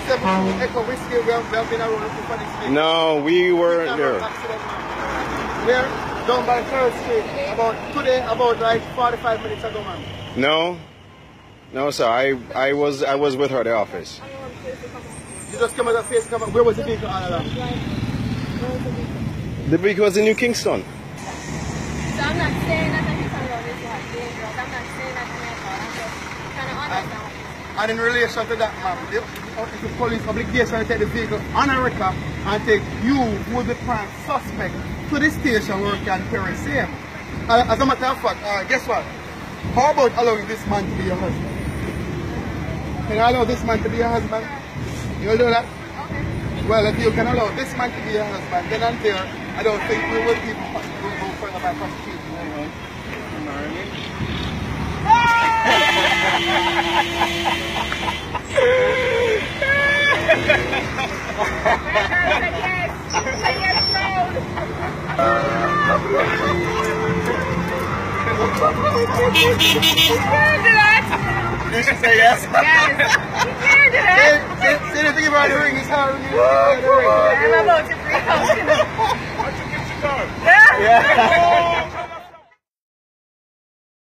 Echo Whiskey, we have been around looking for this vehicle. No, we weren't there. We're down by 3rd Street, about like 45 minutes ago, man. No, no, sir. I was with her at the office. You just come out of face cover. Where was the vehicle all along? The vehicle was in New Kingston. So I'm not saying that I can around this was dangerous. I'm not saying that to myself. I'm just trying to understand. And in relation to that, ma'am, it's the police obligation to take the vehicle on a record and take you, who is the prime suspect, to the station where you can carry safe. As a matter of fact, guess what? How about allowing this man to be your husband? Can you allow this man to be your husband? You'll do that? Okay. Well, if you can allow this man to be your husband, then and there, I don't think we will keep go further by prosecuting. Did she say yes? Yes. Say anything about the ring, it's hard. I'm